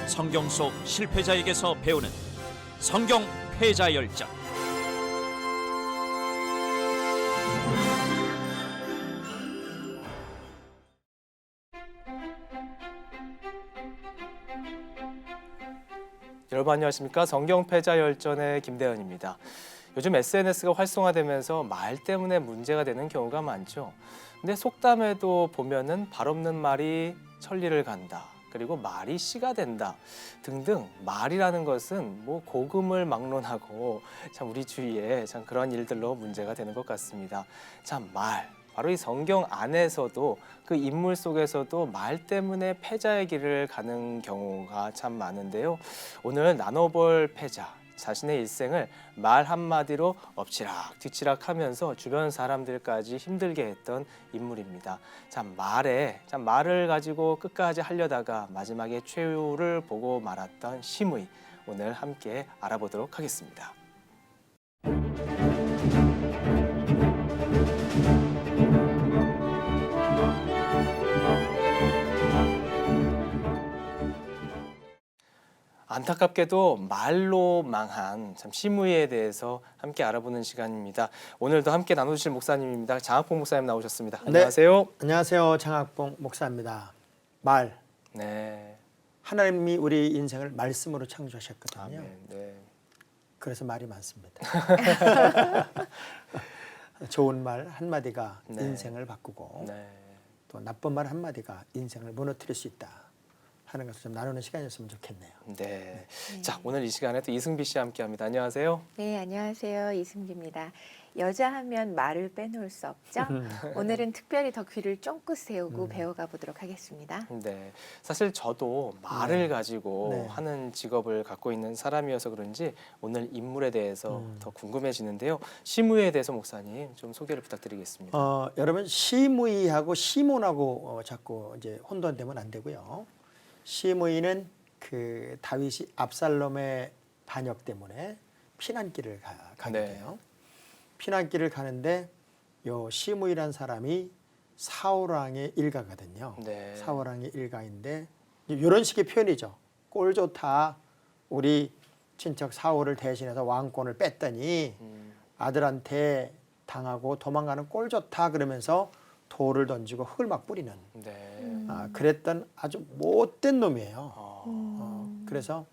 성경 속 실패자에게서 배우는 성경 패자 열전. 여러분 안녕하십니까? 성경 패자 열전의 김대현입니다. 요즘 SNS가 활성화되면서 말 때문에 문제가 되는 경우가 많죠. 근데 속담에도 보면은 발 없는 말이 천리를 간다. 그리고 말이 씨가 된다 등등 말이라는 것은 뭐 고금을 막론하고 참 우리 주위에 참 그런 일들로 문제가 되는 것 같습니다. 참 말, 바로 이 성경 안에서도 그 인물 속에서도 말 때문에 패자의 길을 가는 경우가 참 많은데요. 오늘 나눠볼 패자, 자신의 일생을 말 한마디로 엎치락 뒤치락 하면서 주변 사람들까지 힘들게 했던 인물입니다. 참 말을 가지고 끝까지 하려다가 마지막에 최후를 보고 말았던 심의, 오늘 함께 알아보도록 하겠습니다. 안타깝게도 말로 망한 참 심의에 대해서 함께 알아보는 시간입니다. 오늘도 함께 나눠주실 목사님입니다. 장학봉 목사님 나오셨습니다. 안녕하세요. 네, 안녕하세요. 장학봉 목사입니다. 말. 네. 하나님이 우리 인생을 말씀으로 창조하셨거든요. 아멘. 네. 그래서 말이 많습니다. 좋은 말 한마디가 네. 인생을 바꾸고 네. 또 나쁜 말 한마디가 인생을 무너뜨릴 수 있다 하는 것을 좀 나누는 시간이었으면 좋겠네요. 네. 자, 오늘 이 시간에 또 이승비 씨와 함께합니다. 안녕하세요. 네, 안녕하세요. 이승비입니다. 여자하면 말을 빼놓을 수 없죠. 오늘은 특별히 더 귀를 쫑긋 세우고 배워가 보도록 하겠습니다. 네. 사실 저도 말을 가지고 네. 하는 직업을 갖고 있는 사람이어서 그런지 오늘 인물에 대해서 더 궁금해지는데요. 심의에 대해서 목사님 좀 소개를 부탁드리겠습니다. 여러분 심의하고 시몬하고 자꾸 이제 혼돈되면 안 되고요. 심의는 그 다윗이 압살롬의 반역 때문에 피난길을 가게 네. 돼요. 피난길을 가는데 요 심의라는 사람이 사울왕의 일가거든요. 네. 사울왕의 일가인데 이런 식의 표현이죠. 꼴 좋다. 우리 친척 사울을 대신해서 왕권을 뺐더니 아들한테 당하고 도망가는 꼴 좋다 그러면서 돌을 던지고 흙을 막 뿌리는 네. 그랬던 아주 못된 놈이에요. 그래서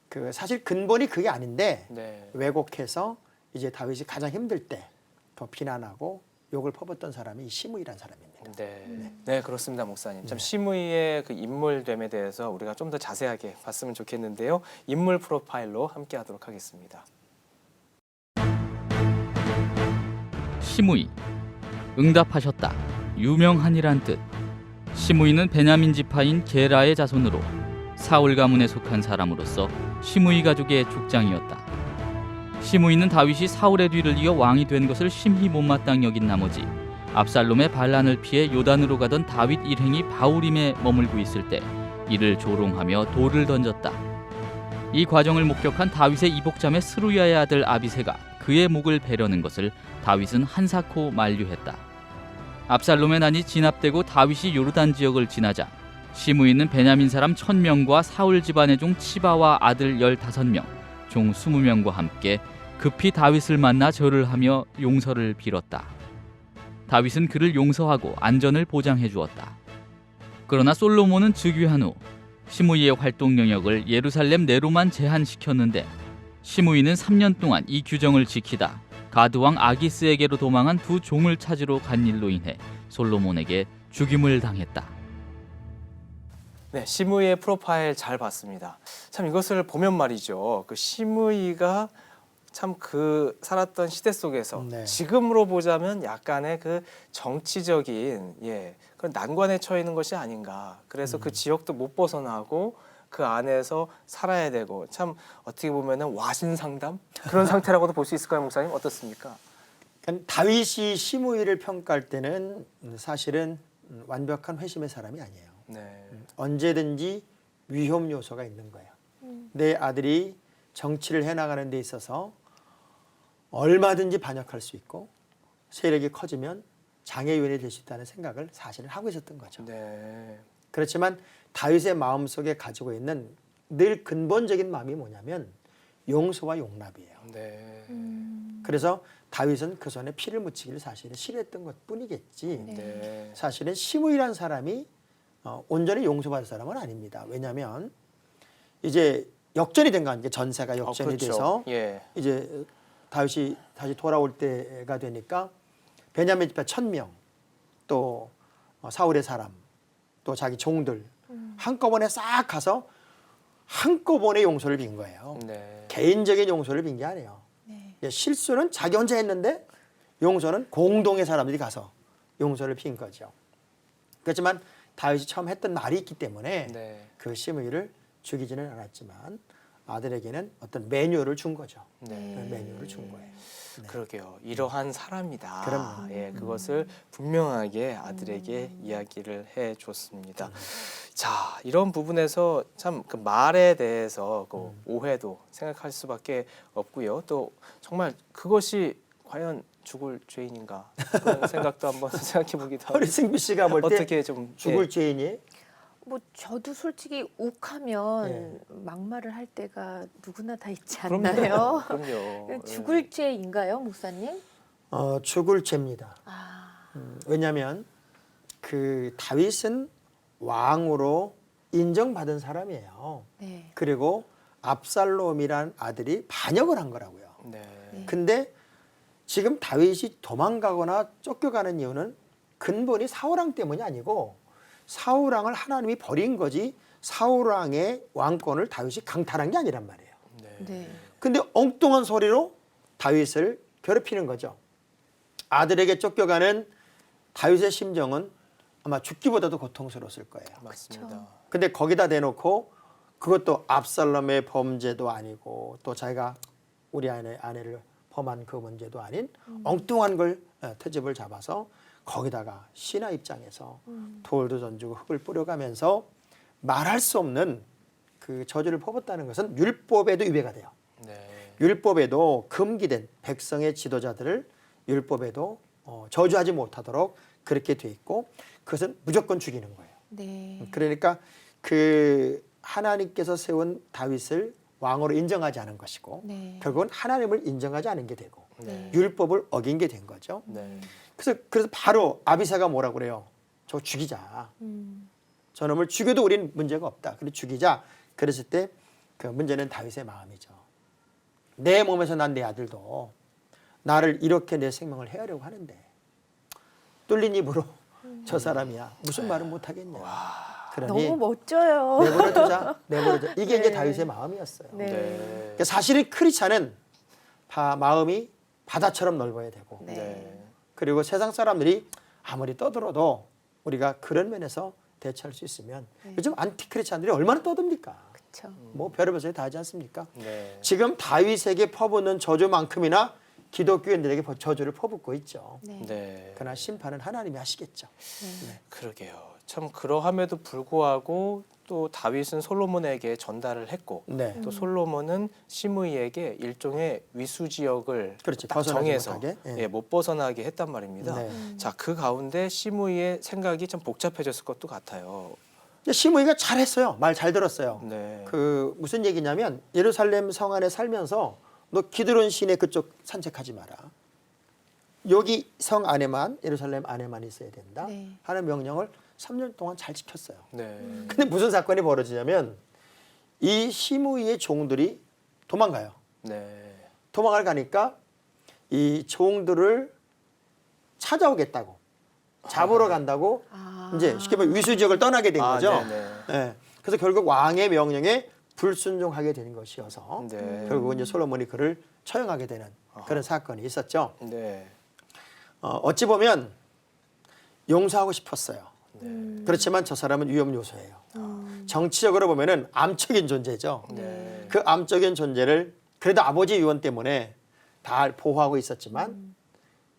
그 사실 근본이 그게 아닌데 네. 왜곡해서 이제 다윗이 가장 힘들 때 더 비난하고 욕을 퍼붓던 사람이 시므이라는 사람입니다. 네. 네, 그렇습니다, 목사님. 참 심의의 그 인물됨에 대해서 우리가 좀 더 자세하게 봤으면 좋겠는데요. 인물 프로파일로 함께하도록 하겠습니다. 시므이, 응답하셨다. 유명한이란 뜻. 시므이는 베냐민 지파인 게라의 자손으로 사울 가문에 속한 사람으로서 시므이 가족의 족장이었다. 시므이는 다윗이 사울의 뒤를 이어 왕이 된 것을 심히 못마땅히 여긴 나머지 압살롬의 반란을 피해 요단으로 가던 다윗 일행이 바후림에 머물고 있을 때 이를 조롱하며 돌을 던졌다. 이 과정을 목격한 다윗의 이복자매 스루야의 아들 아비새가 그의 목을 베려는 것을 다윗은 한사코 만류했다. 압살롬의 난이 진압되고 다윗이 요르단 지역을 지나자 시므이는 베냐민 사람 1000명과 사울 집안의 종 치바와 아들 15명, 종 20명과 함께 급히 다윗을 만나 절을 하며 용서를 빌었다. 다윗은 그를 용서하고 안전을 보장해 주었다. 그러나 솔로몬은 즉위한 후 시므이의 활동 영역을 예루살렘 내로만 제한시켰는데 시므이는 3년 동안 이 규정을 지키다 가드왕 아기스에게로 도망한 두 종을 찾으러 간 일로 인해 솔로몬에게 죽임을 당했다. 네, 심의의 프로파일 잘 봤습니다. 참 이것을 보면 말이죠. 그 심의가 참 그 살았던 시대 속에서 네. 지금으로 보자면 약간의 그 정치적인 그런 난관에 처해 있는 것이 아닌가. 그래서 그 지역도 못 벗어나고 그 안에서 살아야 되고 참 어떻게 보면은 와신상담 그런 상태라고도 볼 수 있을까요, 목사님? 어떻습니까? 그러니까 다윗이 시므이를 평가할 때는 사실은 완벽한 회심의 사람이 아니에요. 네. 언제든지 위험 요소가 있는 거예요. 내 아들이 정치를 해나가는 데 있어서 얼마든지 반역할 수 있고 세력이 커지면 장애요인이 될 수 있다는 생각을 사실은 하고 있었던 거죠. 네. 그렇지만 다윗의 마음속에 가지고 있는 늘 근본적인 마음이 뭐냐면 용서와 용납이에요. 네. 그래서 다윗은 그 손에 피를 묻히기를 사실은 싫어했던 것뿐이겠지. 네. 사실은 시므이라는 사람이 온전히 용서받을 사람은 아닙니다. 왜냐하면 이제 역전이 된 거 아니에요. 전세가 역전이 그렇죠. 돼서 예. 이제 다윗이 다시 돌아올 때가 되니까 베냐민 지파 1000명 또 사울의 사람 또 자기 종들 한꺼번에 싹 가서 한꺼번에 용서를 빈 거예요. 네. 개인적인 용서를 빈 게 아니에요. 네. 실수는 자기 혼자 했는데 용서는 공동의 사람들이 가서 용서를 빈 거죠. 그렇지만 다윗이 처음 했던 말이 있기 때문에 네. 그 시므이를 죽이지는 않았지만 아들에게는 어떤 매뉴얼을 준 거죠. 네. 매뉴얼을 준 거예요. 네. 그러게요. 이러한 사람이다. 그럼요. 예, 그것을 분명하게 아들에게 이야기를 해줬습니다. 자, 이런 부분에서 참 그 말에 대해서 그 오해도 생각할 수밖에 없고요. 또 정말 그것이 과연 죽을 죄인인가 그런 생각도 한번 생각해보기도 하고 우리 승비 씨가 볼 때 어떻게 좀 죽을 예, 죄인이 뭐 저도 솔직히 욱하면 네. 막말을 할 때가 누구나 다 있지 않나요? 그럼요. 죽을 죄인가요, 목사님? 죽을 죄입니다. 아, 왜냐하면 그 다윗은 왕으로 인정받은 사람이에요. 네. 그리고 압살롬이란 아들이 반역을 한 거라고요. 네. 근데 지금 다윗이 도망가거나 쫓겨가는 이유는 근본이 사울왕 때문이 아니고 사울왕을 하나님이 버린 거지 사울왕의 왕권을 다윗이 강탈한 게 아니란 말이에요. 네. 근데 엉뚱한 소리로 다윗을 괴롭히는 거죠. 아들에게 쫓겨가는 다윗의 심정은 아마 죽기보다도 고통스러웠을 거예요. 맞습니다. 근데 거기다 대놓고 그것도 압살롬의 범죄도 아니고 또 자기가 우리 아내를 범한 그 문제도 아닌 엉뚱한 걸 트집을 잡아서 거기다가 신하 입장에서 돌도 던지고 흙을 뿌려가면서 말할 수 없는 그 저주를 퍼붓다는 것은 율법에도 위배가 돼요. 네. 율법에도 금기된 백성의 지도자들을 율법에도 저주하지 못하도록 그렇게 돼 있고 그것은 무조건 죽이는 거예요. 네. 그러니까 그 하나님께서 세운 다윗을 왕으로 인정하지 않은 것이고 네. 결국은 하나님을 인정하지 않은 게 되고 네. 율법을 어긴 게 된 거죠. 네. 그래서 바로 아비사가 뭐라고 그래요? 저 죽이자. 저놈을 죽여도 우리는 문제가 없다. 그래 죽이자. 그랬을 때 그 문제는 다윗의 마음이죠. 내 몸에서 난 내 아들도 나를 이렇게 내 생명을 해하려고 하는데 뚫린 입으로 저 사람이야. 무슨 말은 못 하겠냐. 그러니 너무 멋져요. 내버려두자. 내버려두자. 이게 이제 네. 다윗의 마음이었어요. 네. 네. 그러니까 사실은 크리스찬은 마음이 바다처럼 넓어야 되고 네. 네. 그리고 세상 사람들이 아무리 떠들어도 우리가 그런 면에서 대처할 수 있으면 요즘 안티 크리스찬들이 얼마나 떠듭니까? 그렇죠. 뭐 별의별 소리 다 하지 않습니까? 네. 지금 다윗에게 퍼붓는 저주만큼이나 기독교인들에게 저주를 퍼붓고 있죠. 네. 네. 그러나 심판은 하나님이 하시겠죠. 그러게요. 참 그러함에도 불구하고 또 다윗은 솔로몬에게 전달을 했고 네. 또 솔로몬은 시므이에게 일종의 위수 지역을 그렇지. 딱 벗어나지 정해서 못하게. 예. 못 벗어나게 했단 말입니다. 네. 자, 그 가운데 시므이의 생각이 좀 복잡해졌을 것도 같아요. 시므이가 잘했어요. 말 잘 들었어요. 네. 그 무슨 얘기냐면 예루살렘 성 안에 살면서 너 기드론 시내 그쪽 산책하지 마라. 여기 성 안에만 예루살렘 안에만 있어야 된다 네. 하는 명령을 3년 동안 잘 지켰어요. 네. 근데 무슨 사건이 벌어지냐면 이 시므이의 종들이 도망가요. 네. 도망을 가니까 이 종들을 찾아오겠다고 잡으러 간다고 아. 이제 쉽게 말해 위수 지역을 떠나게 된 거죠. 네네. 예. 그래서 결국 왕의 명령에 불순종하게 되는 것이어서 네. 결국은 이제 솔로몬이 그를 처형하게 되는 그런 사건이 있었죠. 네. 어찌 보면 용서하고 싶었어요. 네. 그렇지만 저 사람은 위험 요소예요. 정치적으로 보면은 암적인 존재죠. 네. 그 암적인 존재를 그래도 아버지 유언 때문에 다 보호하고 있었지만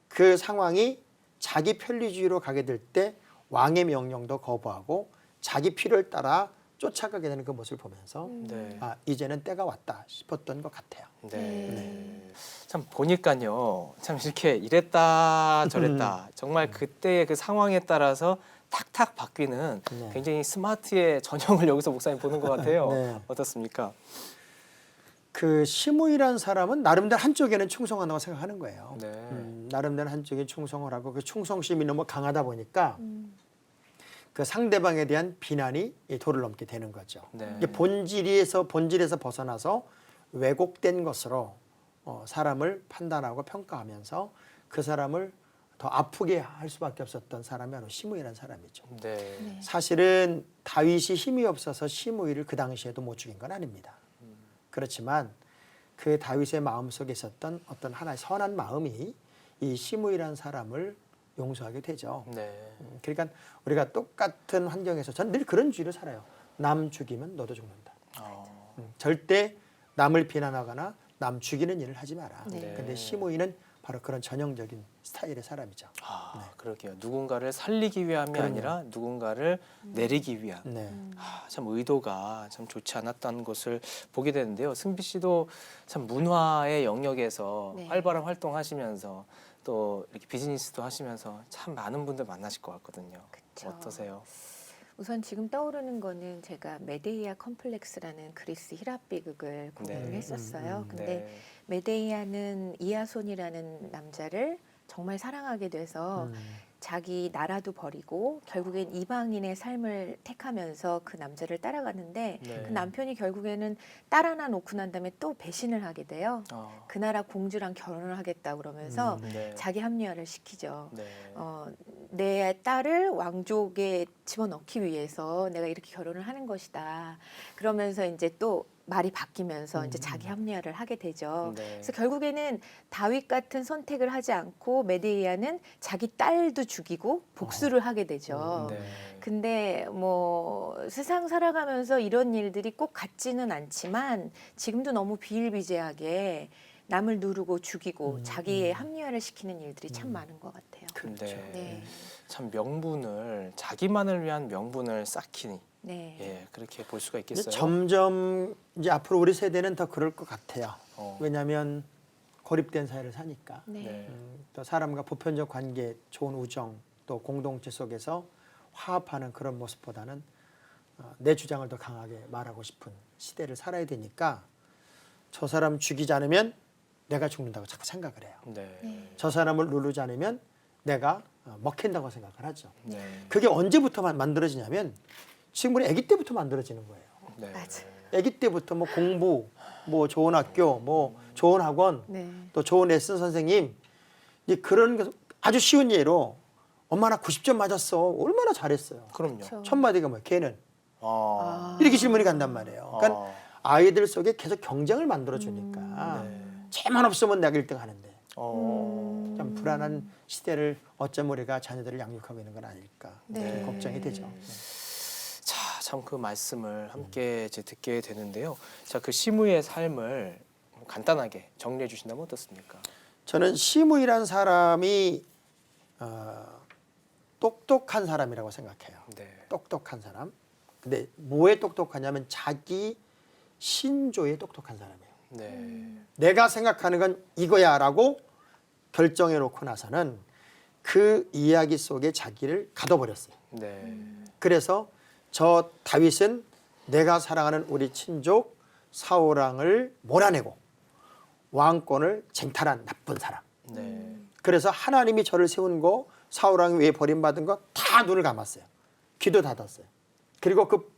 그 상황이 자기 편리주의로 가게 될 때 왕의 명령도 거부하고 자기 필요를 따라 쫓아가게 되는 그 모습을 보면서 네. 아, 이제는 때가 왔다 싶었던 것 같아요. 네. 참 보니까요. 참 이렇게 이랬다 저랬다. 정말 그때의 그 상황에 따라서 탁탁 바뀌는 네. 굉장히 스마트의 전형을 여기서 목사님 보는 것 같아요. 네. 어떻습니까? 그 시므이라는 사람은 나름대로 한쪽에는 충성한다고 생각하는 거예요. 네. 나름대로 한쪽에 충성을 하고 그 충성심이 너무 강하다 보니까 음. 그 상대방에 대한 비난이 이 도를 넘게 되는 거죠. 네. 이게 본질에서 벗어나서 왜곡된 것으로 사람을 판단하고 평가하면서 그 사람을 더 아프게 할 수밖에 없었던 사람이 바로 시므이라는 사람이죠. 네. 네. 사실은 다윗이 힘이 없어서 시므이를 그 당시에도 못 죽인 건 아닙니다. 그렇지만 그 다윗의 마음속에 있었던 어떤 하나의 선한 마음이 이 시므이라는 사람을 용서하게 되죠. 네. 그러니까 우리가 똑같은 환경에서 저는 늘 그런 주의로 살아요. 남 죽이면 너도 죽는다. 절대 남을 비난하거나 남 죽이는 일을 하지 마라. 네. 근데 시므이는 바로 그런 전형적인 스타일의 사람이죠. 그러게요. 누군가를 살리기 위함이 그럼요. 아니라 누군가를 내리기 위함. 네. 참 의도가 참 좋지 않았다는 것을 보게 되는데요. 승비 씨도 참 문화의 영역에서 네. 활발한 활동하시면서 또 이렇게 비즈니스도 하시면서 참 많은 분들 만나실 것 같거든요. 그쵸. 어떠세요? 우선 지금 떠오르는 거는 제가 메데이아 컴플렉스라는 그리스 힐합 비극을 공연을 네. 했었어요. 근데 네. 메데이아는 이아손이라는 남자를 정말 사랑하게 돼서 자기 나라도 버리고 결국엔 이방인의 삶을 택하면서 그 남자를 따라가는데 네. 그 남편이 결국에는 딸 하나 놓고 난 다음에 또 배신을 하게 돼요. 그 나라 공주랑 결혼을 하겠다 그러면서 네. 자기 합리화를 시키죠. 네. 내 딸을 왕족에 집어넣기 위해서 내가 이렇게 결혼을 하는 것이다. 그러면서 이제 또 말이 바뀌면서 이제 자기 합리화를 하게 되죠. 네. 그래서 결국에는 다윗 같은 선택을 하지 않고 메데이아는 자기 딸도 죽이고 복수를 하게 되죠. 네. 근데 뭐 세상 살아가면서 이런 일들이 꼭 같지는 않지만 지금도 너무 비일비재하게 남을 누르고 죽이고 자기의 합리화를 시키는 일들이 참 많은 것 같아요. 네. 네. 참 명분을 자기만을 위한 명분을 쌓기니 네. 예, 그렇게 볼 수가 이제 있겠어요. 점점 이제 앞으로 우리 세대는 더 그럴 것 같아요. 어. 왜냐하면 고립된 사회를 사니까. 네. 네. 또 사람과 보편적 관계, 좋은 우정, 또 공동체 속에서 화합하는 그런 모습보다는 내 주장을 더 강하게 말하고 싶은 시대를 살아야 되니까 저 사람 죽이지 않으면 내가 죽는다고 자꾸 생각을 해요. 네. 저 사람을 누르지 않으면 내가 먹힌다고 생각을 하죠. 네. 그게 언제부터 만들어지냐면 지금 우리 아기 때부터 만들어지는 거예요. 네. 맞아. 아기 때부터 뭐 공부, 뭐 좋은 학교, 뭐 좋은 학원, 네. 또 좋은 레슨 선생님, 이제 그런 게 아주 쉬운 예로 엄마 나 90점 맞았어. 얼마나 잘했어요. 그럼요. 그렇죠. 첫 마디가 뭐야? 걔는 아. 이렇게 질문이 간단 말이에요. 그러니까 아. 아이들 속에 계속 경쟁을 만들어 주니까 네. 쟤만 없으면 내가 1등 하는데 참 음. 불안한 시대를 어쩜 우리가 자녀들을 양육하고 있는 건 아닐까 네. 그런 걱정이 되죠. 자, 참 그 말씀을 함께 이제 듣게 되는데요. 자, 그 시므의 삶을 간단하게 정리해 주신다면 어떻습니까? 저는 시므이라는 사람이 똑똑한 사람이라고 생각해요. 네. 똑똑한 사람. 근데 뭐에 똑똑하냐면 자기 신조에 똑똑한 사람이에요. 네. 내가 생각하는 건 이거야라고 결정해 놓고 나서는 그 이야기 속에 자기를 가둬버렸어요. 네. 그래서 저 다윗은 내가 사랑하는 우리 친족 사울왕을 몰아내고 왕권을 쟁탈한 나쁜 사람. 네. 그래서 하나님이 저를 세운 거 사울왕이 왜 버림받은 거 다 눈을 감았어요. 귀도 닫았어요. 그리고 그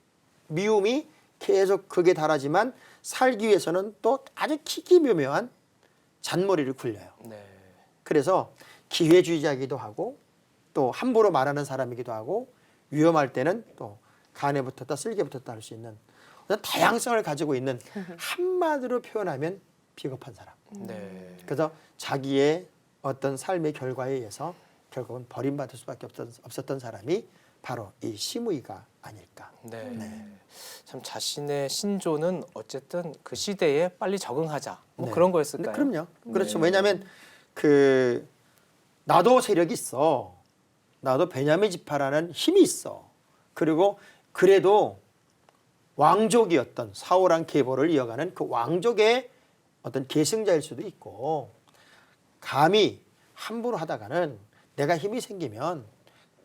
미움이 계속 극에 달하지만 살기 위해서는 또 아주 기기묘묘한 잔머리를 굴려요. 네. 그래서 기회주의자이기도 하고 또 함부로 말하는 사람이기도 하고 위험할 때는 또 간에 붙었다 쓸개 붙었다 할 수 있는 어떤 다양성을 가지고 있는 한마디로 표현하면 비겁한 사람. 네. 그래서 자기의 어떤 삶의 결과에 의해서 결국은 버림받을 수밖에 없었던 사람이 바로 이 시므이가 아닐까. 네. 참 자신의 신조는 어쨌든 그 시대에 빨리 적응하자. 뭐 네. 그런 거였을까요? 그럼요. 그렇죠. 네. 왜냐하면 그 나도 세력이 있어. 나도 베냐민 지파라는 힘이 있어. 그리고 그래도 왕족이었던 사울왕 계보를 이어가는 그 왕족의 어떤 계승자일 수도 있고 감히 함부로 하다가는 내가 힘이 생기면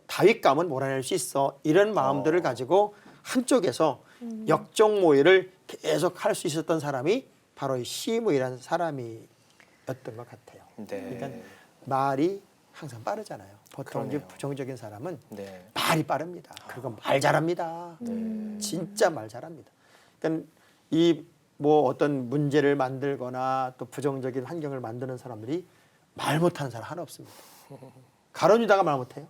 다윗감은 몰아낼 수 있어 이런 마음들을 가지고 한쪽에서 역적모의를 계속 할 수 있었던 사람이 바로 이 시므이라는 사람이었던 것 같아요. 네. 그러니까 말이 항상 빠르잖아요. 보통 이제 그러네요. 부정적인 사람은 네. 말이 빠릅니다. 그리고 말 잘합니다. 진짜 말 잘합니다. 그러니까 이 뭐 어떤 문제를 만들거나 또 부정적인 환경을 만드는 사람들이 말 못하는 사람 하나 없습니다. 가론유다가 말 못해요.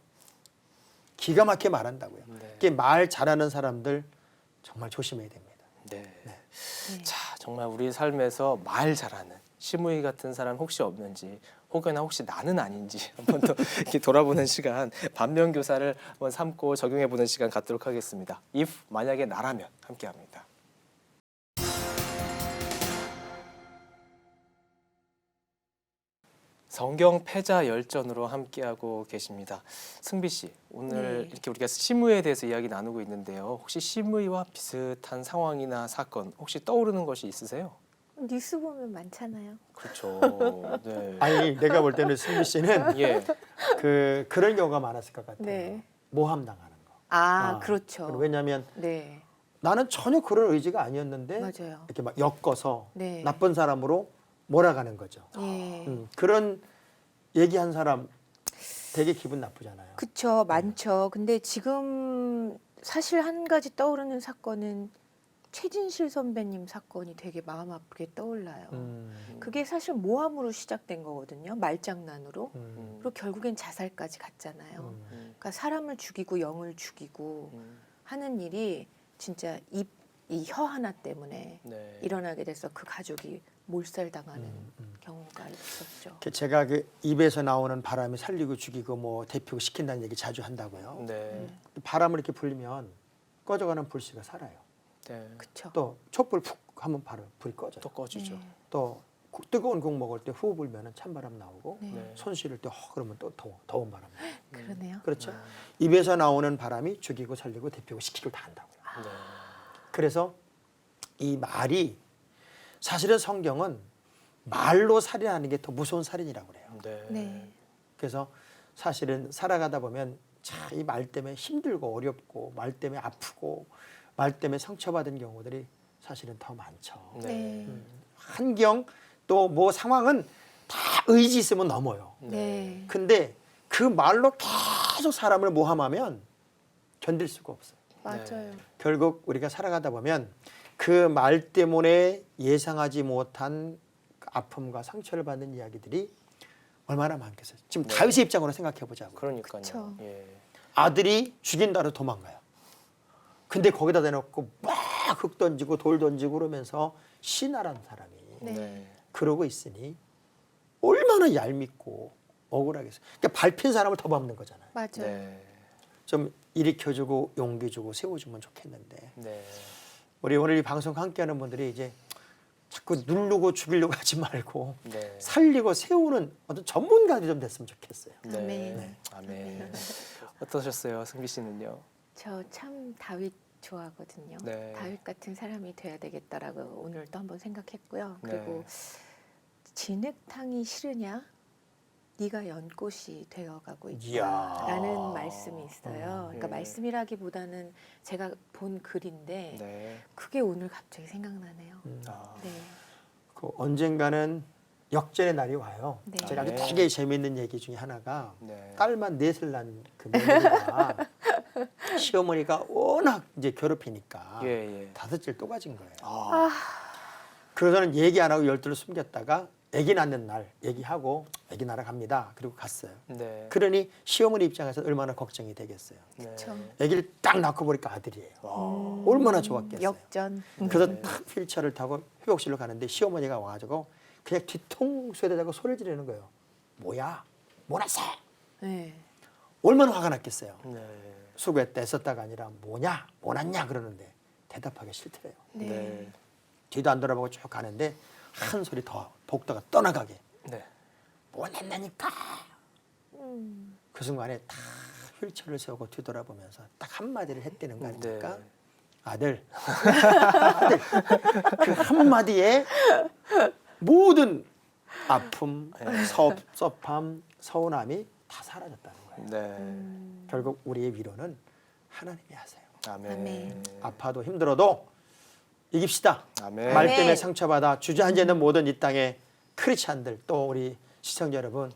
기가 막히게 말한다고요. 네. 이게 말 잘하는 사람들 정말 조심해야 됩니다. 네. 네. 자, 정말 우리 삶에서 말 잘하는 시므이 같은 사람 혹시 없는지 혹여나 혹시 나는 아닌지 한번 더 이렇게 돌아보는 시간, 반면교사를 한번 삼고 적용해보는 시간 갖도록 하겠습니다. if 만약에 나라면 함께합니다. 성경 패자 열전으로 함께하고 계십니다. 승비 씨, 오늘 네. 이렇게 우리가 시므이에 대해서 이야기 나누고 있는데요. 혹시 시므이와 비슷한 상황이나 사건 혹시 떠오르는 것이 있으세요? 뉴스 보면 많잖아요. 그렇죠. 네. 아니 내가 볼 때는 승비 씨는 예. 그런 경우가 많았을 것 같아요. 네. 모함 당하는 거. 그렇죠. 왜냐하면 네, 나는 전혀 그런 의지가 아니었는데 맞아요. 이렇게 막 엮어서 네. 나쁜 사람으로 몰아가는 거죠. 예. 그런 얘기한 사람 되게 기분 나쁘잖아요. 그쵸, 많죠. 근데 지금 사실 한 가지 떠오르는 사건은 최진실 선배님 사건이 되게 마음 아프게 떠올라요. 그게 사실 모함으로 시작된 거거든요. 말장난으로. 그리고 결국엔 자살까지 갔잖아요. 그러니까 사람을 죽이고 영을 죽이고 하는 일이 진짜 이 혀 하나 때문에 네. 일어나게 돼서 그 가족이 몰살당하는 경우가 있었죠. 제가 그 입에서 나오는 바람이 살리고 죽이고 뭐 대피고 시킨다는 얘기 자주 한다고요. 네. 바람을 이렇게 불리면 꺼져가는 불씨가 살아요. 네. 그쵸. 또 촛불 푹 하면 바로 불이 꺼져요. 또 꺼지죠. 네. 또 뜨거운 국 먹을 때 후 불면은 찬바람 나오고 네. 네. 손 실을 때 그러면 또 더운 바람 나오고. 그러네요. 그렇죠. 입에서 나오는 바람이 죽이고 살리고 대피고 시키고 다 한다고요. 네. 그래서 이 말이 사실은 성경은 말로 살인하는 게 더 무서운 살인이라고 그래요. 네. 네. 그래서 사실은 살아가다 보면 참 이 말 때문에 힘들고 어렵고 말 때문에 아프고 말 때문에 상처받은 경우들이 사실은 더 많죠. 네. 환경 또 뭐 상황은 다 의지 있으면 넘어요. 네. 근데 그 말로 계속 사람을 모함하면 견딜 수가 없어요. 맞아요. 결국 우리가 살아가다 보면 그 말 때문에 예상하지 못한 아픔과 상처를 받는 이야기들이 얼마나 많겠어요. 지금 네. 다윗의 입장으로 생각해 보자고. 그러니까요. 그쵸. 예. 아들이 죽인다로 도망가요. 근데 거기다 대놓고 막 흙 던지고 돌 던지고 그러면서 신하란 사람이 네. 네. 그러고 있으니 얼마나 얄밉고 억울하겠어요. 그러니까 밟힌 사람을 더 밟는 거잖아요. 맞아요. 네. 좀 일으켜주고 용기 주고 세워주면 좋겠는데 네. 우리 오늘 이 방송 함께하는 분들이 이제 자꾸 누르고 죽이려고 하지 말고 네. 살리고 세우는 어떤 전문가들이 좀 됐으면 좋겠어요. 네. 아멘. 아멘. 어떠셨어요, 승기 씨는요? 저 참 다윗 좋아하거든요. 네. 다윗 같은 사람이 돼야 되겠다라고 오늘 또 한번 생각했고요. 네. 그리고 진흙탕이 싫으냐? 네가 연꽃이 되어가고 이야. 있다라는 말씀이 있어요. 그러니까 예. 말씀이라기보다는 제가 본 글인데 네. 그게 오늘 갑자기 생각나네요. 아, 네. 그 언젠가는 역전의 날이 와요. 네. 제가 아주 네. 되게 재미있는 얘기 중에 하나가 네. 딸만 넷을 낳은 그 며느리가 시어머니가 워낙 이제 괴롭히니까 예, 예. 다섯째를 또 가진 거예요. 아, 그래서는 얘기 안 하고 열두를 숨겼다가 아기 낳는 날 얘기하고 아기 낳으러 갑니다. 그리고 갔어요. 네. 그러니 시어머니 입장에서 얼마나 걱정이 되겠어요. 네. 그쵸. 아기를 딱 낳고 보니까 아들이에요. 와. 얼마나 좋았겠어요. 역전. 그래서 탁 휠체어를 타고 회복실로 가는데 시어머니가 와가지고 그냥 뒤통수에 대고 소리를 지르는 거예요. 뭐야? 뭐 났어? 네. 얼마나 화가 났겠어요. 네. 수고했다 했었다가 아니라 뭐냐? 뭐 났냐? 그러는데 대답하기 싫더래요. 네. 네. 뒤도 안 돌아보고 쭉 가는데 한 소리 더 복도가 떠나가게. 네. 뭐 났나니까. 그 순간에 다 휠체어를 세우고 뒤돌아보면서 딱 한마디를 했다는 거 아닙니까? 네. 아들. 아들. 그 한마디에 모든 아픔, 섭섭함, 서운함이 다 사라졌다는 거예요. 네. 결국 우리의 위로는 하나님이 하세요. 아멘. 아멘. 아파도 힘들어도 이깁시다. 아멘. 말 때문에 아멘. 상처받아 주저앉아 있는 모든 이 땅의 크리스찬들 또 우리 시청자 여러분,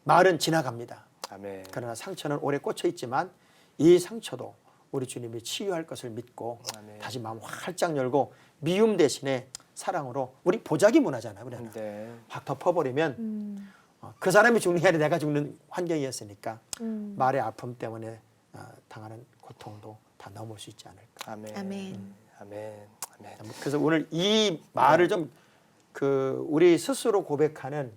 말은 지나갑니다. 아멘. 그러나 상처는 오래 꽂혀 있지만 이 상처도 우리 주님이 치유할 것을 믿고 아멘. 다시 마음 활짝 열고 미움 대신에 사랑으로, 우리 보자기 문화잖아요. 우리는 네. 확 덮어버리면 그 사람이 죽는 게 아니라 내가 죽는 환경이었으니까 말의 아픔 때문에 당하는 고통도 다 넘을 수 있지 않을까. 아멘. 아멘. 아멘. 아멘. 그래서 오늘 이 말을 좀 우리 스스로 고백하는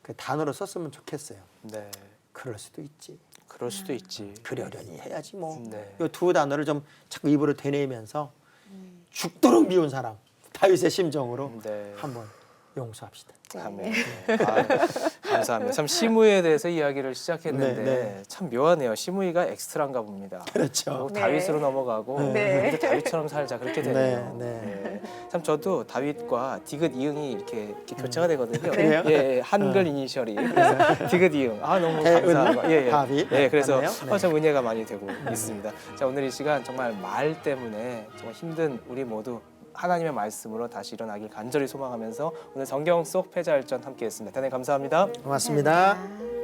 그 단어로 썼으면 좋겠어요. 네. 그럴 수도 있지. 그럴 수도 있지. 그러려니 해야지 뭐. 네. 이 두 단어를 좀 자꾸 입으로 되뇌면서 죽도록 미운 사람 다윗의 심정으로 네. 한번 용서합시다. 아멘. 아, 감사합니다. 참 시므이에 대해서 이야기를 시작했는데 네, 네. 참 묘하네요. 시므이가 엑스트라인가 봅니다. 그렇죠. 결국 네. 다윗으로 넘어가고 네. 우리도 다윗처럼 살자 그렇게 되네요. 네, 네. 참 저도 다윗과 디귿 이응이 이렇게 교차가 되거든요. 그래요? 예, 한글 이니셜이 그래서 디귿 이응. 아 너무 대은, 감사하고 다윗. 예, 그래서 맞네요. 네. 참 은혜가 많이 되고 있습니다. 자 오늘 이 시간 정말 말 때문에 정말 힘든 우리 모두 하나님의 말씀으로 다시 일어나길 간절히 소망하면서 오늘 성경 속 패자열전 함께했습니다. 대단히 감사합니다. 고맙습니다. 감사합니다.